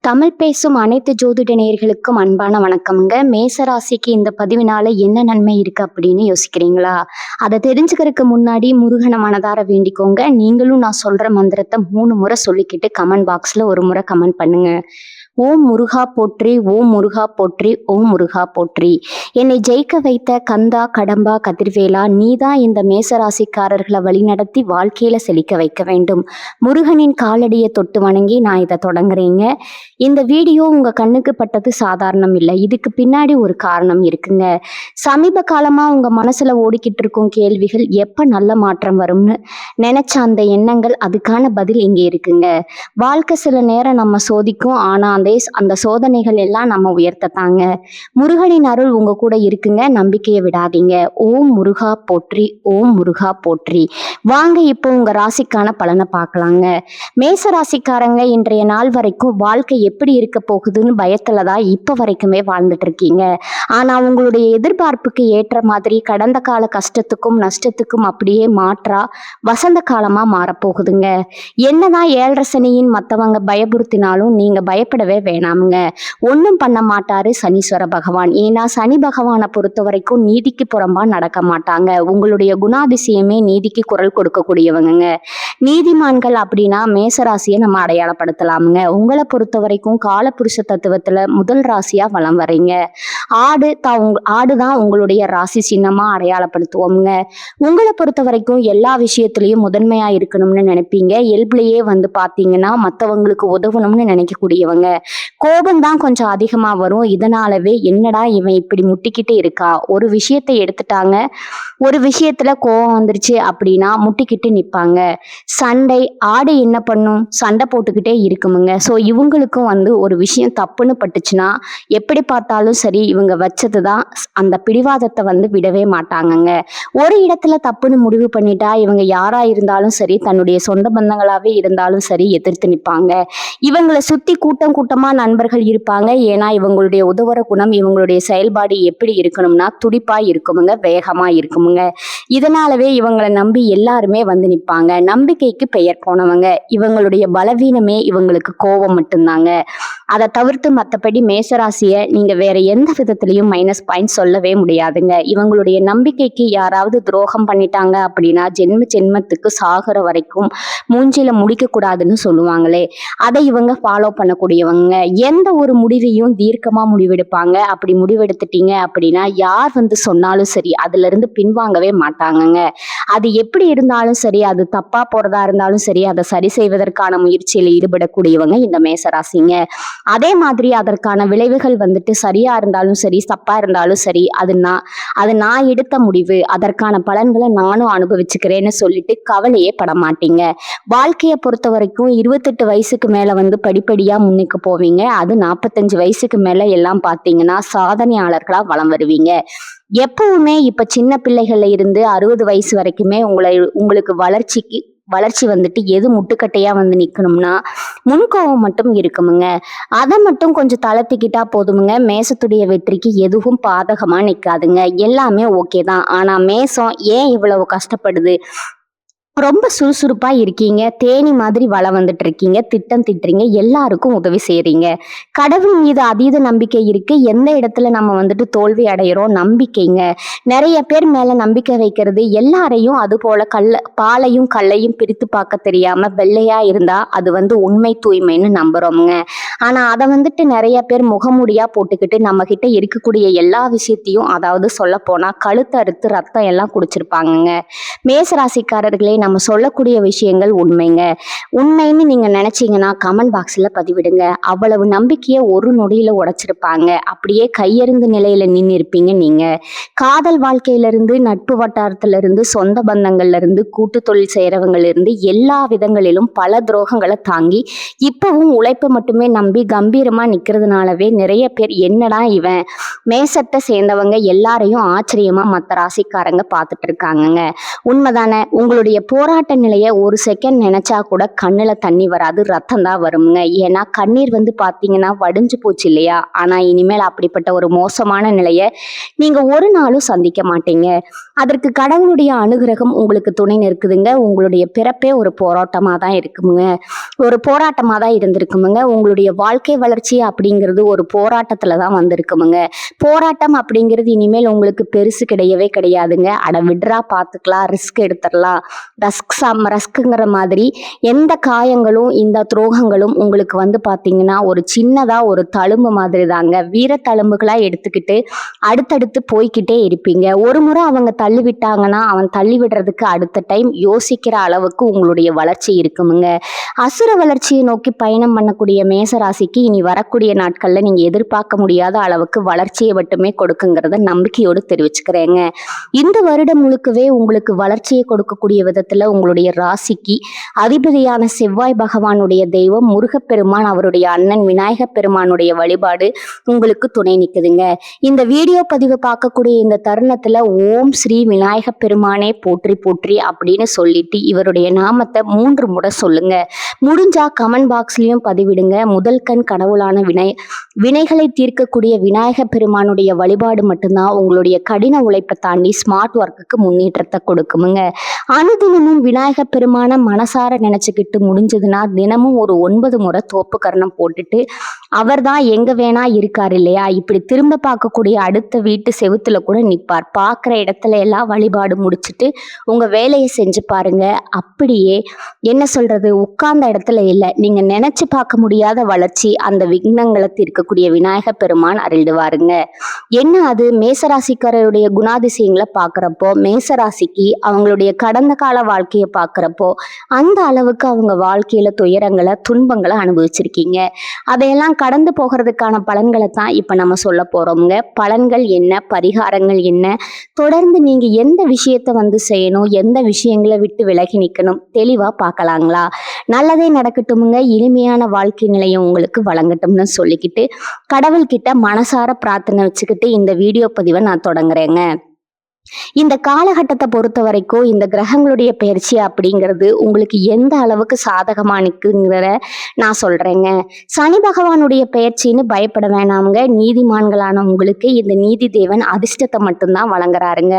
தமிழ் பேசும் அனைத்து ஜோதிட நேயர்களுக்கும் அன்பான வணக்கம்ங்க. மேசராசிக்கு இந்த பதிவினால என்ன நன்மை இருக்கு அப்படின்னு யோசிக்கிறீங்களா? அதை தெரிஞ்சுக்கிறதுக்கு முன்னாடி முருகனை மனதார வேண்டிக்கோங்க. நீங்களும் நான் சொல்ற மந்திரத்தை 3 முறை சொல்லிக்கிட்டு கமெண்ட் பாக்ஸ்ல ஒரு முறை கமெண்ட் பண்ணுங்க. ஓம் முருகா போற்றி, ஓம் முருகா போற்றி, ஓம் முருகா போற்றி. என்னை ஜெயிக்க வைத்த கந்தா கடம்பா கதிர்வேலா, நீதான் இந்த மேசராசிக்காரர்களை வழிநடத்தி வாழ்க்கையில செழிக்க வைக்க வேண்டும். முருகனின் காலடியை தொட்டு வணங்கி நான் இதை தொடங்குறேங்க. இந்த வீடியோ உங்க கண்ணுக்கு பட்டது சாதாரணம் இல்லை. இதுக்கு பின்னாடி ஒரு காரணம் இருக்குங்க. சமீப காலமா உங்க மனசுல ஓடிக்கிட்டு இருக்கும் கேள்விகள் எப்ப நல்ல மாற்றம் வரும்னு நினைச்ச அந்த எண்ணங்கள், அதுக்கான பதில் இங்கே இருக்குங்க. வாழ்க்கை சில நேரம் நம்ம சோதிக்கும், ஆனா அந்த சோதனைகள் எல்லாம் நம்ம உயர்த்தத்தாங்க. முருகனின் அருள் உங்க கூட இருக்குங்க. நம்பிக்கையை விடாதீங்க. ஓம் முருகா போற்றி, ஓம் முருகா போற்றி. வாங்க இப்போ உங்க ராசிக்கான பலனை பார்க்கலாங்க. மேச ராசிக்காரங்க இன்றைய நாள் வரைக்கும் வாழ்க்கை எப்படி இருக்க போகுதுன்னு பயத்துலதான் இப்ப வரைக்குமே வாழ்ந்துட்டு இருக்கீங்க. ஆனா உங்களுடைய எதிர்பார்ப்புக்கு ஏற்ற மாதிரி கடந்த கால கஷ்டத்துக்கும் நஷ்டத்துக்கும் அப்படியே மாற்றா வசந்த காலமா மாறப்போகுதுங்க. என்னதான் 7.5 சனியின் மற்றவங்க பயமுறுத்தினாலும் நீங்க பயப்படவே வேணாமுங்க. ஒன்றும் பண்ண மாட்டாரு சனீஸ்வர பகவான். ஏன்னா சனி பகவானை பொறுத்த வரைக்கும் நீதிக்கு புறம்பா நடக்க மாட்டாங்க. உங்களுடைய குணாதிசயமே நீதிக்கு குரல் கொடுக்கக்கூடியவங்க. நீதிமான்கள் அப்படின்னா மேசராசியை நம்ம அடையாளப்படுத்தலாமுங்க. உங்களை பொறுத்த வரைக்கும் காலபுருஷ தத்துவத்துல முதல் ராசியா வலம் வரீங்க. ஆடுதான் உங்களுடைய ராசி சின்னமா அடையாளப்படுத்துவோம்ங்க. உங்களை பொறுத்த வரைக்கும் எல்லா விஷயத்திலையும் முதன்மையா இருக்கணும்னு நினைப்பீங்க. இயல்புலயே பாத்தீங்கன்னா மற்றவங்களுக்கு உதவணும்னு நினைக்கக்கூடியவங்க. கோபம்தான் கொஞ்சம் அதிகமா வரும். இதனாலவே என்னடா இவன் இப்படி முட்டிக்கிட்டு இருக்கா, ஒரு விஷயத்தை எடுத்துட்டாங்க, ஒரு விஷயத்துல கோபம் வந்துருச்சு அப்படின்னா முட்டிக்கிட்டு நிப்பாங்க. சண்டை ஆடு என்ன பண்ணும், சண்டை போட்டுக்கிட்டே இருக்குமுங்க. ஸோ இவங்களுக்கும் ஒரு விஷயம் தப்புன்னு பட்டுச்சுன்னா எப்படி பார்த்தாலும் சரி இவங்க வச்சதுதான் அந்த பிடிவாதத்தை விடவே மாட்டாங்கங்க. ஒரு இடத்துல தப்புன்னு முடிவு பண்ணிட்டா இவங்க யாரா இருந்தாலும் சரி, தன்னுடைய சொந்த பந்தங்களாவே இருந்தாலும் சரி எதிர்த்து நிற்பாங்க. இவங்களை சுத்தி கூட்டம் கூட்டமா நண்பர்கள் இருப்பாங்க. ஏன்னா இவங்களுடைய உதவுற குணம், இவங்களுடைய செயல்பாடு எப்படி இருக்கணும்னா துடிப்பா இருக்குமுங்க, வேகமா இருக்குமுங்க. இதனாலவே இவங்களை நம்பி எல்லாருமே நிற்பாங்க. நம்பிக்கைக்கு பெயர் போனவங்க. இவங்களுடைய பலவீனமே இவங்களுக்கு கோபம் மட்டும்தாங்க. அதை தவிர்த்து மற்றபடி மேசராசியை நீங்க வேற எந்த விதத்திலையும் மைனஸ் பாயிண்ட் சொல்லவே முடியாதுங்க. இவங்களுடைய நம்பிக்கைக்கு யாராவது துரோகம் பண்ணிட்டாங்க அப்படின்னா ஜென்மத்துக்கு சாகிற வரைக்கும் மூஞ்சில முடிக்க கூடாதுன்னு சொல்லுவாங்களே, அதை இவங்க ஃபாலோ பண்ணக்கூடியவங்க. எந்த ஒரு முடிவையும் தீர்க்கமா முடிவெடுப்பாங்க. அப்படி முடிவெடுத்துட்டீங்க அப்படின்னா யார் சொன்னாலும் சரி அதுல இருந்து பின்வாங்கவே மாட்டாங்கங்க. அது எப்படி இருந்தாலும் சரி, அது தப்பா போறதா இருந்தாலும் சரி, அதை சரி செய்வதற்கான முயற்சியில் ஈடுபடக்கூடியவங்க இந்த மேசராசிங்க. அதே மாதிரி அதற்கான விளைவுகள் சரியா இருந்தாலும் சரி, தப்பா இருந்தாலும் சரி, அது நான் எடுத்த முடிவு, அதற்கான பலன்களை நானும் அனுபவிச்சுக்கிறேன்னு சொல்லிட்டு கவலையே பட மாட்டீங்க. வாழ்க்கையை பொறுத்த வரைக்கும் 28 வயசுக்கு மேல படிப்படியா முன்னுக்கு போவீங்க. அது 45 வயசுக்கு மேல எல்லாம் பார்த்தீங்கன்னா சாதனையாளர்களா வலம் வருவீங்க. எப்பவுமே இப்ப சின்ன பிள்ளைகள்ல இருந்து 60 வயசு வரைக்குமே உங்களுக்கு வளர்ச்சி எது முட்டுக்கட்டையா நிக்கணும்னா முன்கோபம் மட்டும் இருக்குமுங்க. அதை மட்டும் கொஞ்சம் தளர்த்திக்கிட்டா போதுமுங்க. மேசத்துடைய வெற்றிக்கு எதுவும் பாதகமா நிக்காதுங்க. எல்லாமே ஓகே தான். ஆனா மேசம் ஏன் இவ்வளவு கஷ்டப்படுது? ரொம்ப சுறுசுறுப்பா இருக்கீங்க, தேனி மாதிரி வளம் இருக்கீங்க, திட்டம் திட்டுறீங்க, எல்லாருக்கும் உதவி செய்யறீங்க. கடவுள் மீது அதீத நம்பிக்கை இருக்கு. எந்த இடத்துல நம்ம தோல்வி அடைகிறோம், நம்பிக்கைங்க. நிறைய பேர் மேல நம்பிக்கை வைக்கிறது எல்லாரையும் அது போல பாலையும் கல்லையும் பிரித்து பார்க்க தெரியாம வெள்ளையா இருந்தா அது உண்மை தூய்மைன்னு நம்புறோம்ங்க. ஆனா அதை நிறைய பேர் முகமூடியா போட்டுக்கிட்டு நம்ம கிட்ட இருக்கக்கூடிய எல்லா விஷயத்தையும், அதாவது சொல்ல போனா கழுத்து அறுத்து ரத்தம் எல்லாம் குடிச்சிருப்பாங்கங்க. மேசராசிக்காரர்களே, நம்ம சொல்லக்கூடிய விஷயங்கள் உண்மைங்க. உண்மைன்னு நீங்க நினைச்சீங்கன்னா கமெண்ட் பாக்ஸ்ல பதிவிடுங்க. அவ்வளவு நம்பிக்கையை ஒரு நொடியில உடைச்சிருப்பாங்க. அப்படியே கையெறிந்த நிலையில நின்று இருப்பீங்க நீங்க. காதல் வாழ்க்கையில இருந்து, நட்பு வட்டாரத்துல இருந்து, சொந்த பந்தங்கள்ல இருந்து, கூட்டு தொழில் செய்யறவங்கல இருந்து எல்லா விதங்களிலும் பல துரோகங்களை தாங்கி இப்பவும் உழைப்பு மட்டுமே நம்பி கம்பீரமா நிக்கிறதுனாலவே நிறைய பேர் என்னடா இவன், மேசத்தை சேர்ந்தவங்க எல்லாரையும் ஆச்சரியமா மற்ற ராசிக்காரங்க பார்த்துட்டு இருக்காங்கங்க. உண்மைதானே? உங்களுடைய போராட்ட நிலையை ஒரு செகண்ட் நினைச்சா கூட கண்ணுல தண்ணி வராது, ரத்தம் தான் வருங்க. ஏன்னா கண்ணீர் வந்து பாத்தீங்கன்னா வடிஞ்சு போச்சு இல்லையா? ஆனா இனிமேல் அப்படிப்பட்ட ஒரு மோசமான நிலையை நீங்க ஒரு நாளும் சந்திக்க மாட்டீங்க. அதற்கு கடவுளுடைய அனுகிரகம் உங்களுக்கு துணை நிற்குதுங்க. உங்களுடைய பிறப்பே ஒரு போராட்டமா தான் இருக்குமுங்க, ஒரு போராட்டமா தான் இருந்திருக்குமுங்க. உங்களுடைய வாழ்க்கை வளர்ச்சி அப்படிங்கிறது ஒரு போராட்டத்துல தான் வந்திருக்குமுங்க. போராட்டம் அப்படிங்கிறது இனிமேல் உங்களுக்கு பெருசு கிடையவே கிடையாதுங்க. அட விட்றா பார்த்துக்கலாம், ரிஸ்க் எடுத்துடலாம், ரஸ்க்குங்கிற மாதிரி எந்த காயங்களும் இந்த துரோகங்களும் உங்களுக்கு வந்து பார்த்தீங்கன்னா ஒரு சின்னதா ஒரு தழும்பு மாதிரி தாங்க. வீர தழும்புகளா எடுத்துக்கிட்டு அடுத்தடுத்து போய்க்கிட்டே இருப்பீங்க. ஒரு முறை அவங்க தள்ளி விட்டாங்கன்னா அவன் தள்ளி விடுறதுக்கு அடுத்த டைம் யோசிக்கிற அளவுக்கு உங்களுடைய வளர்ச்சி இருக்குமுங்க. அசுர வளர்ச்சியை நோக்கி பயணம் பண்ணக்கூடிய மேசராசிக்கு இனி வரக்கூடிய நாட்கள்ல நீங்க எதிர்பார்க்க முடியாத அளவுக்கு வளர்ச்சியை மட்டுமே கொடுக்குங்கிறத நம்பிக்கையோடு தெரிவிச்சுக்கிறேங்க. இந்த வருடம் முழுக்கவே உங்களுக்கு வளர்ச்சியை கொடுக்கக்கூடிய விதத்துல உங்களுடைய ராசிக்கு அதிபதியான செவ்வாய் பகவானுடைய தெய்வம் முருகப்பெருமான், அவருடைய அண்ணன் விநாயக பெருமானுடைய வழிபாடு உங்களுக்கு துணை நிற்குதுங்க. இந்த வீடியோ பதிவு பார்க்கக்கூடிய இந்த தருணத்துல ஓம் ஸ்ரீ விநாயக பெருமானே போற்றி போற்றி அப்படின்னு சொல்லிட்டு இவருடைய நாமத்தை 3 முறை சொல்லுங்க. முடிஞ்சா கமெண்ட் பாக்ஸ்லயும் பதிவிடுங்க. முதல் கண் கடவுளான வினைகளை தீர்க்கக்கூடிய விநாயக பெருமானுடைய வழிபாடு மட்டும்தான் உங்களுடைய கடின உழைப்பை தாண்டி ஸ்மார்ட் ஒர்க்குக்கு முன்னேற்றத்தை கொடுக்குமுங்க. அனுதினமும் விநாயக பெருமான மனசார நினைச்சுக்கிட்டு முடிஞ்சதுன்னா தினமும் ஒரு 9 முறை தோப்பு கரணம் போட்டுட்டு அவர் தான் எங்க வேணா இருக்காரு இல்லையா, இப்படி திரும்ப பார்க்கக்கூடிய அடுத்த வீட்டு செவுத்துல கூட நிற்பார். பார்க்குற இடத்துல எல்லாம் வழிபாடு முடிச்சுட்டு உங்க வேலையை செஞ்சு பாருங்க. அப்படியே என்ன சொல்றது, உட்கார்ந்த இடத்துல இல்லை, நீங்க நினைச்சு பார்க்க முடியாத வளர்ச்சி அந்த விக்னங்களை தீர்க்கக்கூடிய விநாயக பெருமான் அருள்டுவாருங்க. என்ன அது, மேசராசிக்காரருடைய குணாதிசயங்களை பார்க்குறப்போ மேசராசிக்கு அவங்களுடைய கடந்த கால வாழ்க்கையை பார்க்குறப்போ அந்த அளவுக்கு அவங்க வாழ்க்கையில துயரங்களை துன்பங்களை அனுபவிச்சிருக்கீங்க. அதையெல்லாம் கடந்து போகிறதுக்கான பலன்களை தான் இப்போ நம்ம சொல்ல போறோம்ங்க. பலன்கள் என்ன, பரிகாரங்கள் என்ன, தொடர்ந்து நீங்க எந்த விஷயத்தை வந்து செய்யணும், எந்த விஷயங்களை விட்டு விலகி நிற்கணும், தெளிவா பார்க்கலாங்களா? நல்லதே நடக்கட்டுமுங்க, இனிமையான வாழ்க்கை நிலையம் உங்களுக்கு வழங்கட்டும்னு சொல்லிக்கிட்டு கடவுள்கிட்ட மனசார பிரார்த்தனை வச்சுக்கிட்டு இந்த வீடியோ பதிவை நான் தொடங்குறேங்க. இந்த காலகட்டத்தை பொறுத்த வரைக்கும் இந்த கிரகங்களுடைய பயிற்சி அப்படிங்கிறது உங்களுக்கு எந்த அளவுக்கு சாதகமா நிற்குங்கிறத நான் சொல்றேங்க. சனி பகவானுடைய பயிற்சின்னு பயப்பட வேணாமுங்க. நீதிமான்களான உங்களுக்கு இந்த நீதி தேவன் அதிர்ஷ்டத்தை மட்டும்தான் வழங்குறாருங்க.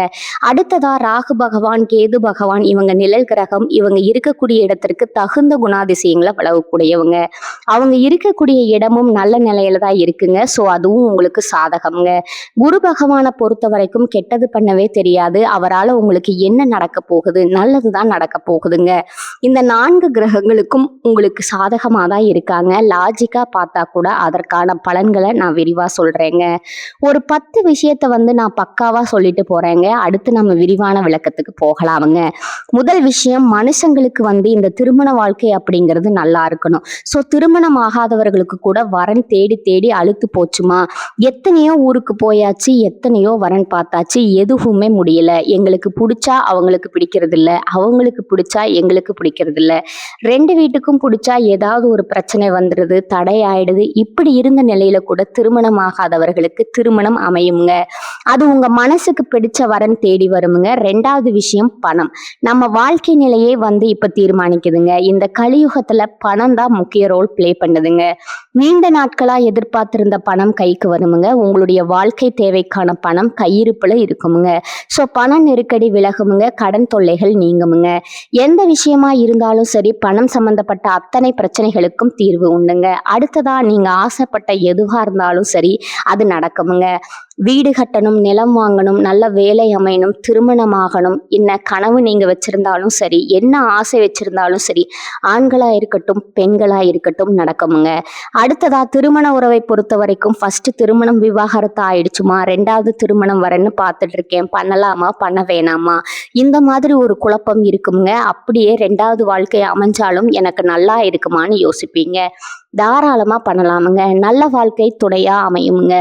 அடுத்ததா ராகு பகவான், கேது பகவான், இவங்க நிழல் கிரகம். இவங்க இருக்கக்கூடிய இடத்திற்கு தகுந்த குணாதிசயங்களை வழங்கக்கூடியவங்க. அவங்க இருக்கக்கூடிய இடமும் நல்ல நிலையில தான் இருக்குங்க. ஸோ அதுவும் உங்களுக்கு சாதகம்ங்க. குரு பகவானை பொறுத்த வரைக்கும் கெட்டது பண்ணவே தெரியாது. அவரால் உங்களுக்கு என்ன நடக்க போகுது, நல்லதுதான் நடக்க போகுதுங்க. இந்த 4 கிரகங்களுக்கும் உங்களுக்கு சாதகமாக தான் இருக்காங்க. லாஜிக்கா பார்த்தா கூட அதற்கான பலன்களை நான் விரிவா சொல்றேங்க. ஒரு 10 விஷயத்த வந்து நான் பக்காவா சொல்லிட்டு போறேங்க. அடுத்து நம்ம விரிவான விளக்கத்துக்கு போகலாமுங்க. முதல் விஷயம், மனுஷங்களுக்கு வந்து இந்த திருமண வாழ்க்கை அப்படிங்கிறது நல்லா இருக்கணும். ஸோ திருமணம் ஆகாதவர்களுக்கு கூட வரன் தேடி தேடி அழுத்து போச்சுமா, எத்தனையோ ஊருக்கு போயாச்சு, எத்தனையோ வரன் பார்த்தாச்சு, எதுவுமே முடியல. எங்களுக்கு பிடிச்சா அவங்களுக்கு பிடிக்கிறது இல்லை, அவங்களுக்கு பிடிச்சா எங்களுக்கு பிடிக்கிறது இல்லை, 2 வீட்டுக்கும் பிடிச்சா ஏதாவது ஒரு பிரச்சனை வந்துடுது, தடை ஆயிடுது. இப்படி இருந்த நிலையில கூட திருமணம் ஆகாதவர்களுக்கு திருமணம் அமையுங்க. அது உங்க மனசுக்கு பிடிச்ச வரன் தேடி வருமுங்க. 2வது விஷயம், பணம். நம்ம வாழ்க்கை நிலையே வந்து இப்ப தீர்மானிக்குதுங்க. இந்த கலியுகத்துல பணம் தான் முக்கிய ரோல் பிளே பண்ணுதுங்க. நீண்ட நாட்களா எதிர்பார்த்திருந்த பணம் கைக்கு வருமுங்க. உங்களுடைய வாழ்க்கை தேவைக்கான பணம் கையிருப்புல இருக்குமுங்க. ஸோ பண நெருக்கடி விலகுமுங்க, கடன் தொல்லைகள் நீங்குமுங்க. எந்த விஷயமா இருந்தாலும் சரி, பணம் சம்பந்தப்பட்ட அத்தனை பிரச்சனைகளுக்கும் தீர்வு உண்டுங்க. அடுத்ததா நீங்க ஆசைப்பட்ட எதுவா இருந்தாலும் சரி அது நடக்குமுங்க. வீடு கட்டணும், நிலம் வாங்கணும், நல்ல வேலை அமையணும், திருமணமாகணும், என்ன கனவு நீங்க வச்சிருந்தாலும் சரி, என்ன ஆசை வச்சிருந்தாலும் சரி, ஆண்களா இருக்கட்டும் பெண்களா இருக்கட்டும் நடக்குமுங்க. அடுத்ததா திருமண உறவை பொறுத்த வரைக்கும் ஃபர்ஸ்ட் திருமணம் விவாகரத்து ஆயிடுச்சுமா, 2வது திருமணம் வரேன்னு பார்த்துட்டு இருக்கேன், பண்ணலாமா பண்ண வேணாமா, இந்த மாதிரி ஒரு குழப்பம் இருக்குமுங்க. அப்படியே 2வது வாழ்க்கை அமைஞ்சாலும் எனக்கு நல்லா இருக்குமான்னு யோசிப்பீங்க. தாராளமா பண்ணலாமுங்க. நல்ல வாழ்க்கை துணையா அமையுங்க.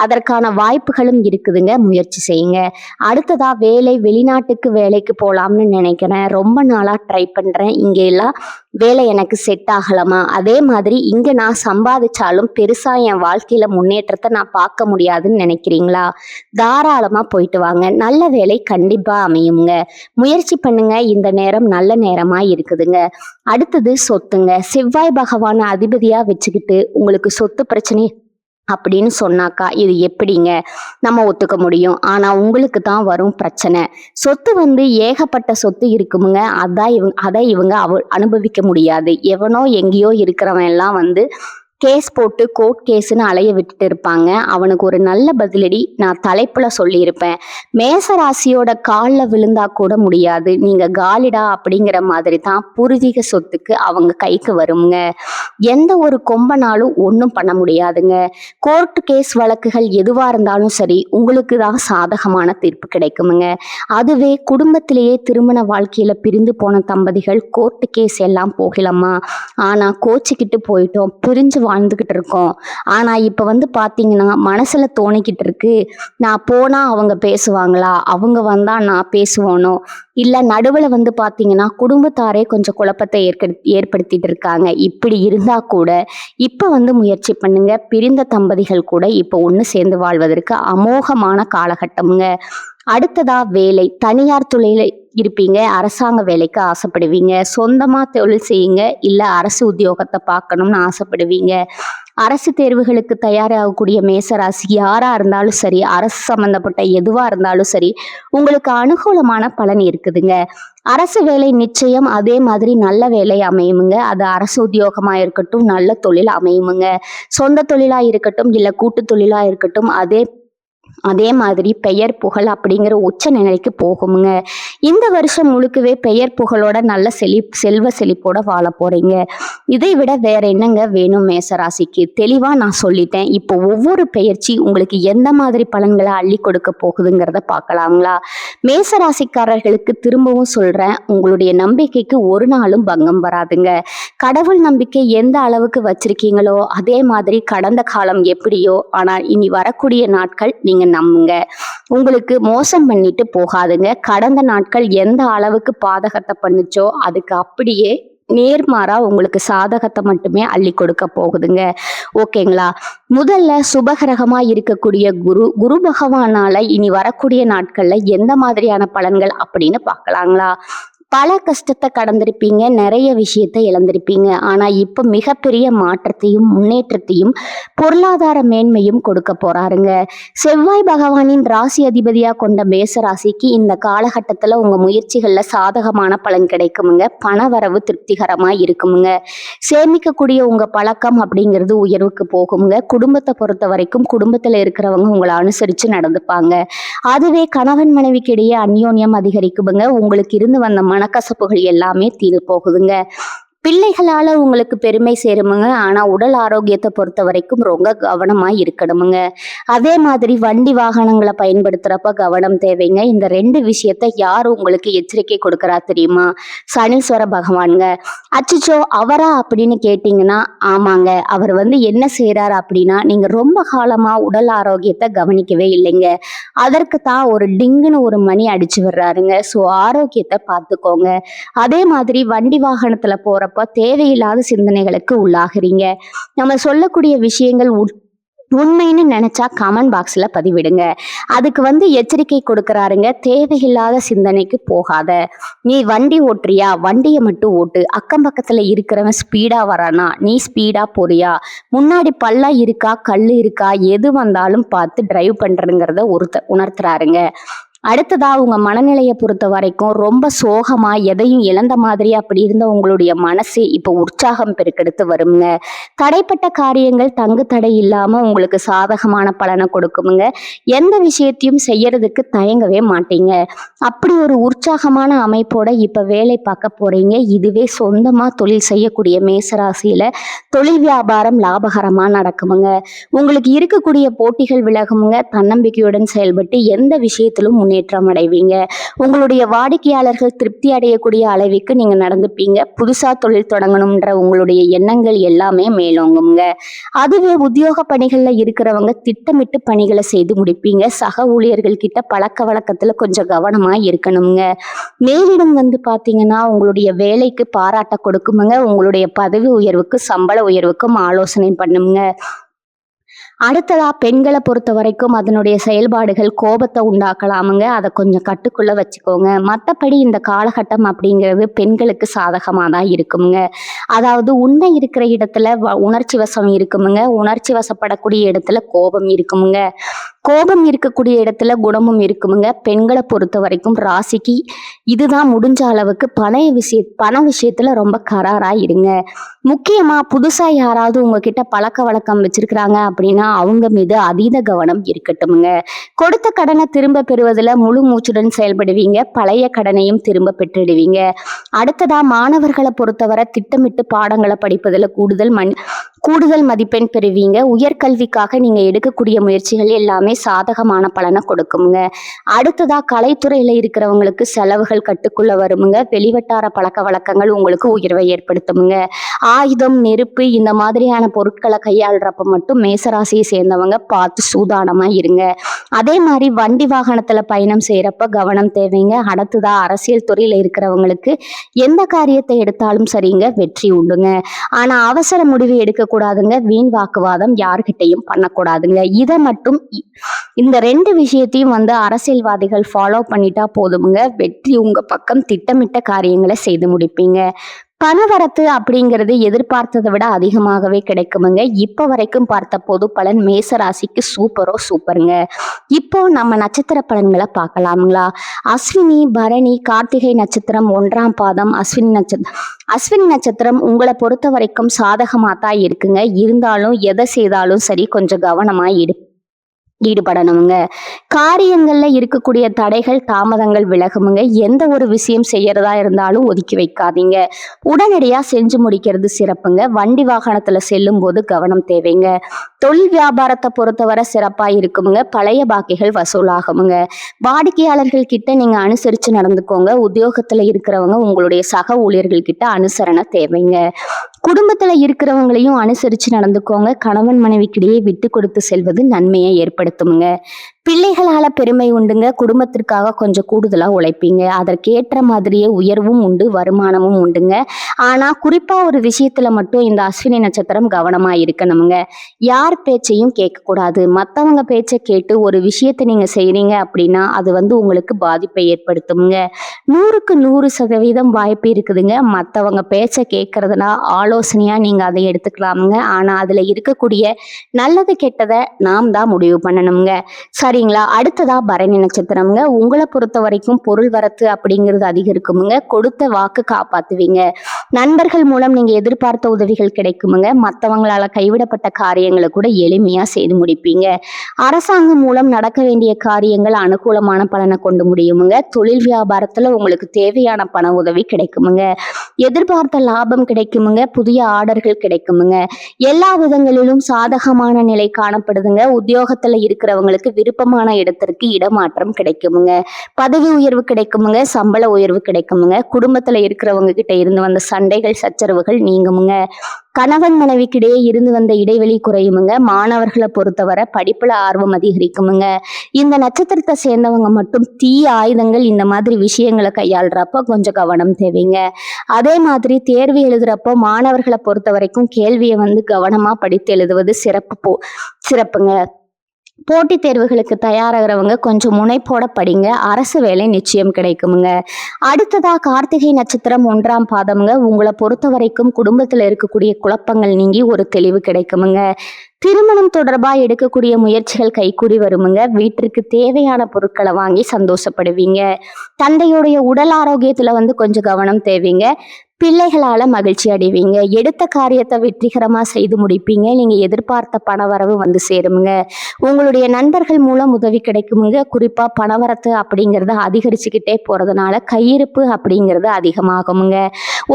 அதற்கான வாய்ப்பு வாய்ப்புகளும் இருக்குதுங்க, முயற்சி செய்யுங்க. அடுத்ததா வெளிநாட்டுக்கு வேலைக்கு போலாம்னு நினைக்கிறேன். ரொம்ப நாளா ட்ரை பண்றேன். இங்க எல்லாம் வேலை எனக்கு செட் ஆகலாமா? அதே மாதிரி இங்க நான் சம்பாதிச்சாலும் பெருசா என் வாழ்க்கையில முன்னேற்றத்தை நான் பார்க்க முடியாதுன்னு நினைக்கிறீங்களா? தாராளமா போயிட்டு வாங்க. நல்ல வேலை கண்டிப்பா அமையுங்க. முயற்சி பண்ணுங்க. இந்த நேரம் நல்ல நேரமா இருக்குதுங்க. அடுத்தது சொத்துங்க. செவ்வாய் பகவான அதிபதியா வச்சுக்கிட்டு உங்களுக்கு சொத்து பிரச்சனை அப்படின்னு சொன்னாக்கா இது எப்படிங்க நம்ம ஒத்துக்க முடியும்? ஆனா உங்களுக்கு தான் வரும் பிரச்சனை. சொத்து ஏகப்பட்ட சொத்து இருக்குமுங்க. அதை இவங்க அனுபவிக்க முடியாது. எவனோ எங்கேயோ இருக்கிறவன் எல்லாம் கேஸ் போட்டு கோர்ட் கேஸ்ன்னு அலைய விட்டுட்டு இருப்பாங்க. அவனுக்கு ஒரு நல்ல பதிலடி நான் தலைப்புல சொல்லியிருப்பேன். மேச ராசியோட காலில் விழுந்தா கூட முடியாது, நீங்க காலிடா அப்படிங்கிற மாதிரி தான் பூர்வீக சொத்துக்கு அவங்க கைக்கு வருங்க. எந்த ஒரு கொம்பனாலும் ஒன்றும் பண்ண முடியாதுங்க. கோர்ட் கேஸ் வழக்குகள் எதுவா இருந்தாலும் சரி உங்களுக்கு தான் சாதகமான தீர்ப்பு கிடைக்குமுங்க. அதுவே குடும்பத்திலேயே திருமண வாழ்க்கையில பிரிந்து போன தம்பதிகள் கோர்ட் கேஸ் எல்லாம் போகலாமா, ஆனா கோச்சிக்கிட்டு போயிட்டோம், பிரிஞ்சு வாழ்ந்துகிட்டு இருக்கோம். ஆனா இப்ப பாத்தீங்கன்னா மனசுல தோணிக்கிட்டு இருக்கு, நான் போனா அவங்க பேசுவாங்களா, அவங்க வந்தா நான் பேசுவானோ, இல்ல நடுவுல பாத்தீங்கன்னா குடும்பத்தாரே கொஞ்சம் குழப்பத்தை ஏற்படுத்திட்டு இருக்காங்க. இப்படி இருந்தா கூட இப்ப முயற்சி பண்ணுங்க. பிரிந்த தம்பதிகள் கூட இப்ப ஒண்ணு சேர்ந்து வாழ்வதற்கு அமோகமான காலகட்டம்ங்க. அடுத்ததா வேலை. தனியார் தொழில இருப்பீங்க, அரசாங்க வேலைக்கு ஆசைப்படுவீங்க, சொந்தமா தொழில் செய்யுங்க, இல்ல அரசு உத்தியோகத்தை பார்க்கணும்னு ஆசைப்படுவீங்க. அரசு தேர்வுகளுக்கு தயாராகக்கூடிய மேசராசி யாரா இருந்தாலும் சரி, அரசு சம்பந்தப்பட்ட எதுவா இருந்தாலும் சரி, உங்களுக்கு அனுகூலமான பலன் இருக்குதுங்க. அரசு வேலை நிச்சயம். அதே மாதிரி நல்ல வேலை அமையுமுங்க. அது அரசு உத்தியோகமா இருக்கட்டும், நல்ல தொழில் அமையுமுங்க. சொந்த தொழிலா இருக்கட்டும், இல்ல கூட்டு தொழிலா இருக்கட்டும், அதே மாதிரி பெயர் புகழ் அப்படிங்கிற உச்ச நிலைக்கு போகுமுங்க. இந்த வருஷம் முழுக்கவே பெயர் புகழோட நல்ல செல்வ செழிப்போட வாழ போறீங்க. இதை விட வேற என்னங்க வேணும் மேசராசிக்கு? தெளிவா நான் சொல்லிட்டேன். இப்போ ஒவ்வொரு பெயர்ச்சி உங்களுக்கு எந்த மாதிரி பலன்களை அள்ளி கொடுக்க போகுதுங்கிறத பார்க்கலாங்களா? மேசராசிக்காரர்களுக்கு திரும்பவும் சொல்றேன், உங்களுடைய நம்பிக்கைக்கு ஒரு நாளும் பங்கம் வராதுங்க. கடவுள் நம்பிக்கை எந்த அளவுக்கு வச்சிருக்கீங்களோ அதே மாதிரி கடந்த காலம் எப்படியோ, ஆனால் இனி வரக்கூடிய நாட்கள் நீங்க நம்புங்க, உங்களுக்கு மோசம் பண்ணிட்டு போகாதுங்க. கடந்த நாட்கள் எந்த அளவுக்கு பாதகத்தை பண்ணுச்சோ அதுக்கு அப்படியே நேர்மாறா உங்களுக்கு சாதகத்தை மட்டுமே அள்ளி கொடுக்க போகுதுங்க. ஓகேங்களா? முதல்ல சுபகிரகமா இருக்கக்கூடிய குரு பகவானால இனி வரக்கூடிய நாட்கள்ல எந்த மாதிரியான பலன்கள் அப்படின்னு பார்க்கலாங்களா? பல கஷ்டத்தை கடந்திருப்பீங்க, நிறைய விஷயத்தை இழந்திருப்பீங்க. ஆனா இப்ப மிகப்பெரிய மாற்றத்தையும் முன்னேற்றத்தையும் பொருளாதார மேன்மையும் கொடுக்க போறாருங்க. செவ்வாய் பகவானின் ராசி அதிபதியா கொண்ட மேச ராசிக்கு இந்த காலகட்டத்துல உங்க முயற்சிகள்ல சாதகமான பலன் கிடைக்குமுங்க. பணவரவு திருப்திகரமா இருக்குமுங்க. சேமிக்கக்கூடிய உங்க பழக்கம் அப்படிங்கிறது உயர்வுக்கு போகுங்க. குடும்பத்தை பொறுத்த வரைக்கும் குடும்பத்துல இருக்கிறவங்க உங்களை அனுசரிச்சு நடந்துப்பாங்க. அதுவே கணவன் மனைவிக்கு இடையே அந்யோன்யம் அதிகரிக்குமுங்க. உங்களுக்கு இருந்து வந்த மனக்கசப்புகள் எல்லாமே தீர்ந்து போகுதுங்க. பிள்ளைகளால உங்களுக்கு பெருமை சேருமுங்க. ஆனா உடல் ஆரோக்கியத்தை பொறுத்த வரைக்கும் ரொம்ப கவனமா இருக்கணுமுங்க. அதே மாதிரி வண்டி வாகனங்களை பயன்படுத்துறப்ப கவனம் தேவைங்க. இந்த ரெண்டு விஷயத்த யார் உங்களுக்கு எச்சரிக்கை கொடுக்கறா தெரியுமா? சனீஸ்வர பகவானுங்க. அச்சோ அவரா அப்படின்னு கேட்டீங்கன்னா ஆமாங்க, அவர் என்ன செய்யறாரு அப்படின்னா, நீங்க ரொம்ப காலமா உடல் ஆரோக்கியத்தை கவனிக்கவே இல்லைங்க, அதற்கு தான் ஒரு டிங்குன்னு ஒரு மணி அடிச்சு விடுறாருங்க. ஸோ ஆரோக்கியத்தை பார்த்துக்கோங்க. அதே மாதிரி வண்டி வாகனத்துல போறப்ப தேவையில்லாத சிந்தனைகளுக்கு உள்ளாகிறீங்க. நம்ம சொல்லக்கூடிய விஷயங்கள் உண்மைன்னு நினைச்சா கமெண்ட் பாக்ஸ்ல பதிவிடுங்க. அதுக்கு எச்சரிக்கை கொடுக்கறாருங்க. தேவையில்லாத சிந்தனைக்கு போகாத, நீ வண்டி ஓட்டுறியா, வண்டியை மட்டும் ஓட்டு, அக்கம் பக்கத்துல இருக்கிறவன் ஸ்பீடா வரானா நீ ஸ்பீடா போறியா, முன்னாடி பள்ளம் இருக்கா கல் இருக்கா, எது வந்தாலும் பார்த்து டிரைவ் பண்றதுங்கிறத உணர்த்துறாருங்க. அடுத்ததா உங்க மனநிலையை பொறுத்த வரைக்கும் ரொம்ப சோகமா எதையும் இழந்த மாதிரி அப்படி இருந்த உங்களுடைய மனசு இப்போ உற்சாகம் பெருக்கெடுத்து வருங்க. தடைப்பட்ட காரியங்கள் தங்கு தடை இல்லாம உங்களுக்கு சாதகமான பலனை கொடுக்குமுங்க. எந்த விஷயத்தையும் செய்யறதுக்கு தயங்கவே மாட்டீங்க. அப்படி ஒரு உற்சாகமான அமைப்போட இப்ப வேலை பார்க்க போறீங்க. இதுவே சொந்தமா தொழில் செய்யக்கூடிய மேசராசியில தொழில் வியாபாரம் லாபகரமா நடக்குமுங்க. உங்களுக்கு இருக்கக்கூடிய போட்டிகள் விலகுமுங்க. தன்னம்பிக்கையுடன் செயல்பட்டு எந்த விஷயத்திலும் முன்னேற்றம் அடைவீங்க. உங்களுடைய வாடிக்கையாளர்கள் திருப்தி அடையக்கூடிய அளவுக்கு நீங்க நடந்துப்பீங்க. புதுசா தொழில் தொடங்கணும்ன்ற உங்களுடைய எண்ணங்கள் எல்லாமே மேலோங்குங்க. அதுவே உத்தியோக பணிகள்ல இருக்கிறவங்க திட்டமிட்டு பணிகளை செய்து முடிப்பீங்க. சக ஊழியர்கள் கிட்ட பழக்க வழக்கத்துல கொஞ்சம் கவனமா இருக்கணுங்க. மேலிடம் பாத்தீங்கன்னா உங்களுடைய வேலைக்கு பாராட்ட கொடுக்குமுங்க. உங்களுடைய பதவி உயர்வுக்கு சம்பள உயர்வுக்கும் ஆலோசனை பண்ணுங்க. அடுத்ததா பெண்களை பொறுத்த வரைக்கும் அதனுடைய செயல்பாடுகள் கோபத்தை உண்டாக்கலாமுங்க. அதை கொஞ்சம் கட்டுக்குள்ள வச்சுக்கோங்க. மற்றபடி இந்த காலகட்டம் அப்படிங்கிறது பெண்களுக்கு சாதகமாக தான் இருக்குங்க. அதாவது உண்மை இருக்கிற இடத்துல உணர்ச்சி வசம் இருக்குமுங்க. உணர்ச்சி வசப்படக்கூடிய இடத்துல கோபம் இருக்குமுங்க. கோபம் இருக்கக்கூடிய இடத்துல குணமும் இருக்குமுங்க. பெண்களை பொறுத்த வரைக்கும் ராசிக்கு இதுதான் முடிஞ்ச அளவுக்கு பண விஷயத்துல ரொம்ப கராரா இருங்க. முக்கியமா புதுசா யாராவது உங்ககிட்ட பழக்க வழக்கம் வச்சிருக்கிறாங்க அப்படின்னா அவங்க மீது அதீத கவனம் இருக்கட்டும்ங்க. கொடுத்த கடனை திரும்ப பெறுவதில் முழு மூச்சுடன் செயல்படுவீங்க. பழைய கடனையும் திரும்ப பெற்றுடுவீங்க. அடுத்ததா மாணவர்களை பொறுத்தவரை திட்டமிட்டு பாடங்களை படிப்பதில் கூடுதல் மதிப்பெண் பெறுவீங்க. உயர்கல்விக்காக நீங்க எடுக்கக்கூடிய முயற்சிகள் எல்லாமே சாதகமான பலனை கொடுக்குங்க. அடுத்ததா கலைத்துறையில இருக்கிறவங்களுக்கு செலவுகள் கட்டுக்குள்ள வருமுங்க. வெளிவட்டார பழக்க வழக்கங்கள் உங்களுக்கு உயர்வை ஏற்படுத்துமுங்க. ஆயுதம், நெருப்பு இந்த மாதிரியான பொருட்களை கையாளுறப்ப மட்டும் மேசராசியை சேர்ந்தவங்க பார்த்து சூதானமா இருங்க. அதே மாதிரி வண்டி வாகனத்துல பயணம் செய்யறப்ப கவனம் தேவைங்க. அடுத்ததா அரசியல் துறையில இருக்கிறவங்களுக்கு எந்த காரியத்தை எடுத்தாலும் சரிங்க, வெற்றி உண்டுங்க. ஆனா அவசர முடிவு எடுக்கக்கூடாதுங்க. வீண் வாக்குவாதம் யார்கிட்டையும் பண்ணக்கூடாதுங்க. இதை மட்டும் இந்த 2 விஷயத்தையும் அரசியல்வாதிகள் ஃபாலோ பண்ணிட்டா போதுமுங்க. வெற்றி உங்க பக்கம். திட்டமிட்ட காரியங்களை செய்து முடிப்பீங்க. பணவரத்து அப்படிங்கிறது எதிர்பார்த்ததை விட அதிகமாகவே கிடைக்குமுங்க. இப்ப வரைக்கும் பார்த்த பொது பலன் மேசராசிக்கு சூப்பருங்க. இப்போ நம்ம நட்சத்திர பலன்களை பார்க்கலாமுங்களா? அஸ்வினி, பரணி, கார்த்திகை நட்சத்திரம் 1ஆம் பாதம், அஸ்வினி நட்சத்திரம் உங்களை பொறுத்த வரைக்கும் சாதகமா தான் இருக்குங்க. இருந்தாலும் எதை செய்தாலும் சரி கொஞ்சம் கவனமா ஈடுபடணுங்க. காரியங்கள்ல இருக்கக்கூடிய தடைகள், தாமதங்கள் விலகுமுங்க. எந்த ஒரு விஷயம் செய்யறதா இருந்தாலும் ஒதுக்கி வைக்காதீங்க. உடனடியா செஞ்சு முடிக்கிறது சிறப்புங்க. வண்டி வாகனத்துல செல்லும் போது கவனம் தேவைங்க. தொழில் வியாபாரத்தை பொறுத்தவரை சிறப்பா இருக்குமுங்க. பழைய பாக்கிகள் வசூலாகுமுங்க. வாடிக்கையாளர்கள் கிட்ட நீங்க அனுசரிச்சு நடந்துக்கோங்க. உத்தியோகத்துல இருக்கிறவங்க உங்களுடைய சக ஊழியர்கள் கிட்ட அனுசரணை தேவைங்க. குடும்பத்துல இருக்கிறவங்களையும் அனுசரிச்சு நடந்துக்கோங்க. கணவன் மனைவிக்கிடையே விட்டு கொடுத்து செல்வது நன்மையை ஏற்படுத்துமுங்க. பிள்ளைகளால பெருமை உண்டுங்க. குடும்பத்திற்காக கொஞ்சம் கூடுதலா உழைப்பீங்க. அதற்கேற்ற மாதிரியே உயர்வும் உண்டு, வருமானமும் உண்டுங்க. ஆனா குறிப்பா ஒரு விஷயத்துல மட்டும் இந்த அஸ்வினி நட்சத்திரம் கவனமா இருக்கணுங்க. யார் பேச்சையும் கேட்கக்கூடாது. மற்றவங்க பேச்சை கேட்டு ஒரு விஷயத்தை நீங்க செய்றீங்க அப்படின்னா அது உங்களுக்கு பாதிப்பை ஏற்படுத்துங்க. 100க்கு 100% வாய்ப்பு இருக்குதுங்க. மற்றவங்க பேச்சை கேட்கறதுனா ஆலோசனையா நீங்க அதை எடுத்துக்கலாமுங்க. ஆனா அதுல இருக்கக்கூடிய நல்லது கெட்டதை நாம் தான் முடிவு பண்ணணுங்க. சரிங்களா? அடுத்ததா பரணி நட்சத்திரம்ங்க. உங்களை பொறுத்த வரைக்கும் பொருள் வரத்து அப்படிங்கிறது அதிகரிக்குமுங்க. கொடுத்த வாக்கு காப்பாத்துவீங்க. நண்பர்கள் மூலம் நீங்க எதிர்பார்த்த உதவிகள் கிடைக்குமுங்க. மற்றவங்களால கைவிடப்பட்ட காரியங்களை கூட எளிமையா செய்து முடிப்பீங்க. அரசாங்கம் மூலம் நடக்க வேண்டிய காரியங்கள் அனுகூலமான பலனை கொண்டு முடியுமுங்க. தொழில் வியாபாரத்துல உங்களுக்கு தேவையான பண உதவி கிடைக்குமுங்க. எதிர்பார்த்த லாபம் கிடைக்குமுங்க. புதிய ஆர்டர்கள் கிடைக்குமுங்க. எல்லா விதங்களிலும் சாதகமான நிலை காணப்படுதுங்க. உத்தியோகத்துல இருக்கிறவங்களுக்கு விருப்பமான இடத்திற்கு இடமாற்றம் கிடைக்குமுங்க. பதவி உயர்வு கிடைக்குமுங்க. சம்பள உயர்வு கிடைக்குமுங்க. குடும்பத்துல இருக்கிறவங்க கிட்ட இருந்து வந்த சண்டைகள், சச்சரவுகள் நீங்குமுங்க. கணவன் மனைவிக்கிடையே இருந்து வந்த இடைவெளி குறையுமுங்க. மாணவர்களை பொறுத்தவரை படிப்புல ஆர்வம் அதிகரிக்குமுங்க. இந்த நட்சத்திரத்தை சேர்ந்தவங்க மட்டும் தீய ஆயுதங்கள் இந்த மாதிரி விஷயங்களை கையாளுறப்ப கொஞ்சம் கவனம் தேவைங்க. அதே மாதிரி தேர்வு எழுதுறப்போ மாணவர்களை பொறுத்த வரைக்கும் கேள்வியை கவனமா படித்து எழுதுவது சிறப்புங்க. போட்டித் தேர்வுகளுக்கு தயாராகிறவங்க கொஞ்சம் முனைப்போட படிங்க. அரசு வேலை நிச்சயம் கிடைக்குமுங்க. அடுத்ததா கார்த்திகை நட்சத்திரம் 1ஆம் பாதம்ங்க. உங்களை பொறுத்த வரைக்கும் குடும்பத்துல இருக்கக்கூடிய குழப்பங்கள் நீங்கி ஒரு தெளிவு கிடைக்குமுங்க. திருமணம் தொடர்பா எடுக்கக்கூடிய முயற்சிகள் கைகூடி வருமுங்க. வீட்டிற்கு தேவையான பொருட்களை வாங்கி சந்தோஷப்படுவீங்க. தந்தையுடைய உடல் ஆரோக்கியத்துல கொஞ்சம் கவனம் தேவைங்க. பிள்ளைகளால மகிழ்ச்சி அடைவீங்க. எடுத்த காரியத்தை வெற்றிகரமா செய்து முடிப்பீங்க. நீங்க எதிர்பார்த்த பணவரவு சேருமுங்க. உங்களுடைய நண்பர்கள் மூலம் உதவி கிடைக்குமுங்க. குறிப்பா பணவரத்து அப்படிங்கிறது அதிகரிச்சுக்கிட்டே போறதுனால கையிருப்பு அப்படிங்கிறது அதிகமாகுமுங்க.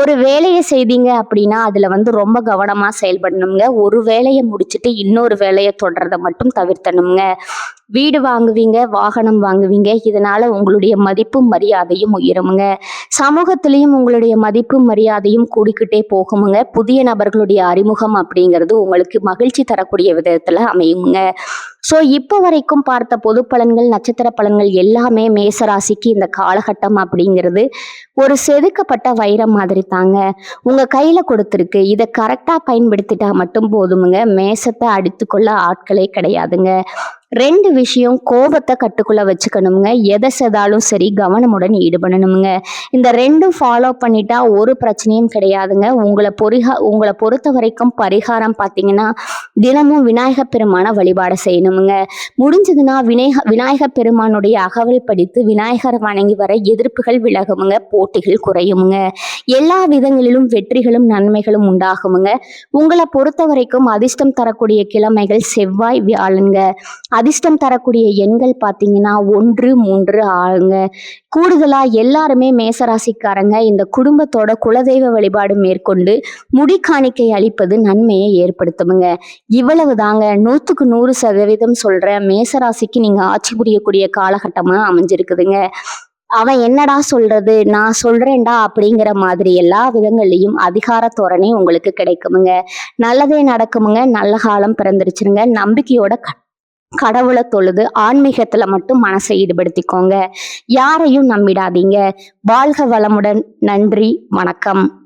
ஒரு வேலையை செய்தீங்க அப்படின்னா அதுல ரொம்ப கவனமா செயல்படணுங்க. ஒரு வேலையை முடிச்சுட்டு இன்னொரு வேலையை தொடர்றதை மட்டும் தவிர்த்தணுங்க. வீடு வாங்குவீங்க, வாகனம் வாங்குவீங்க. இதனால உங்களுடைய மதிப்பும் மரியாதையும் உயருமுங்க. சமூகத்திலையும் உங்களுடைய மதிப்பும் மரியாதையும் கூடிக்கிட்டே போகுமுங்க. புதிய நபர்களுடைய அறிமுகம் அப்படிங்கிறது உங்களுக்கு மகிழ்ச்சி தரக்கூடிய விதத்துல அமையுங்க. ஸோ இப்போ வரைக்கும் பார்த்த பொது பலன்கள், நட்சத்திர பலன்கள் எல்லாமே மேசராசிக்கு இந்த காலகட்டம் அப்படிங்கிறது ஒரு செதுக்கப்பட்ட வைரம் மாதிரி தாங்க. உங்க கையில கொடுத்துருக்கு. இதை கரெக்டா பயன்படுத்திட்டா மட்டும் போதுமுங்க. மேசத்தை அடித்துக்கொள்ள ஆட்களே கிடையாதுங்க. 2 விஷயம், கோபத்தை கட்டுக்குள்ள வச்சுக்கணுங்க. எதை செய்தாலும் சரி கவனமுடன் ஈடுபடணுங்க. இந்த 2ம் ஃபாலோ பண்ணிட்டா ஒரு பிரச்சனையும் கிடையாதுங்க. உங்களை பொறுத்த வரைக்கும் பரிகாரம் பார்த்தீங்கன்னா, தினமும் விநாயகப் பெருமான வழிபாடு செய்யணுமுங்க. முடிஞ்சதுன்னா விநாயகப் பெருமானுடைய அகவல் படித்து விநாயகரை வணங்கி வர எதிர்ப்புகள் விலகுமுங்க, போட்டிகள் குறையுமுங்க. எல்லா விதங்களிலும் வெற்றிகளும் நன்மைகளும் உண்டாகுமுங்க. உங்களை பொறுத்த வரைக்கும் அதிர்ஷ்டம் தரக்கூடிய கிழமைகள் செவ்வாய், வியாழனுங்க. அதிர்ஷ்டம் தரக்கூடிய எண்கள் பார்த்தீங்கன்னா 1, 3, 6ங்க. கூடுதலா எல்லாருமே மேசராசிக்காரங்க இந்த குடும்பத்தோட குலதெய்வ வழிபாடு மேற்கொண்டு முடிக்காணிக்கை அளிப்பது நன்மையை ஏற்படுத்துமுங்க. இவ்வளவு தாங்க. 100க்கு 100% சொல்ற மேசராசிக்கு நீங்க ஆட்சி புரியக்கூடிய காலகட்டமா அமைஞ்சிருக்குதுங்க. அவன் என்னடா சொல்றது, நான் சொல்றேன்டா அப்படிங்கிற மாதிரி எல்லா விதங்கள்லையும் அதிகார தோரணை உங்களுக்கு கிடைக்குமுங்க. நல்லதே நடக்குமுங்க. நல்ல காலம் பிறந்துருச்சுருங்க. நம்பிக்கையோட கடவுளை தொழுது ஆன்மீகத்துல மட்டும் மனசை ஈடுபடுத்திக்கோங்க. யாரையும் நம்பிடாதீங்க. வாழ்க வளமுடன். நன்றி, வணக்கம்.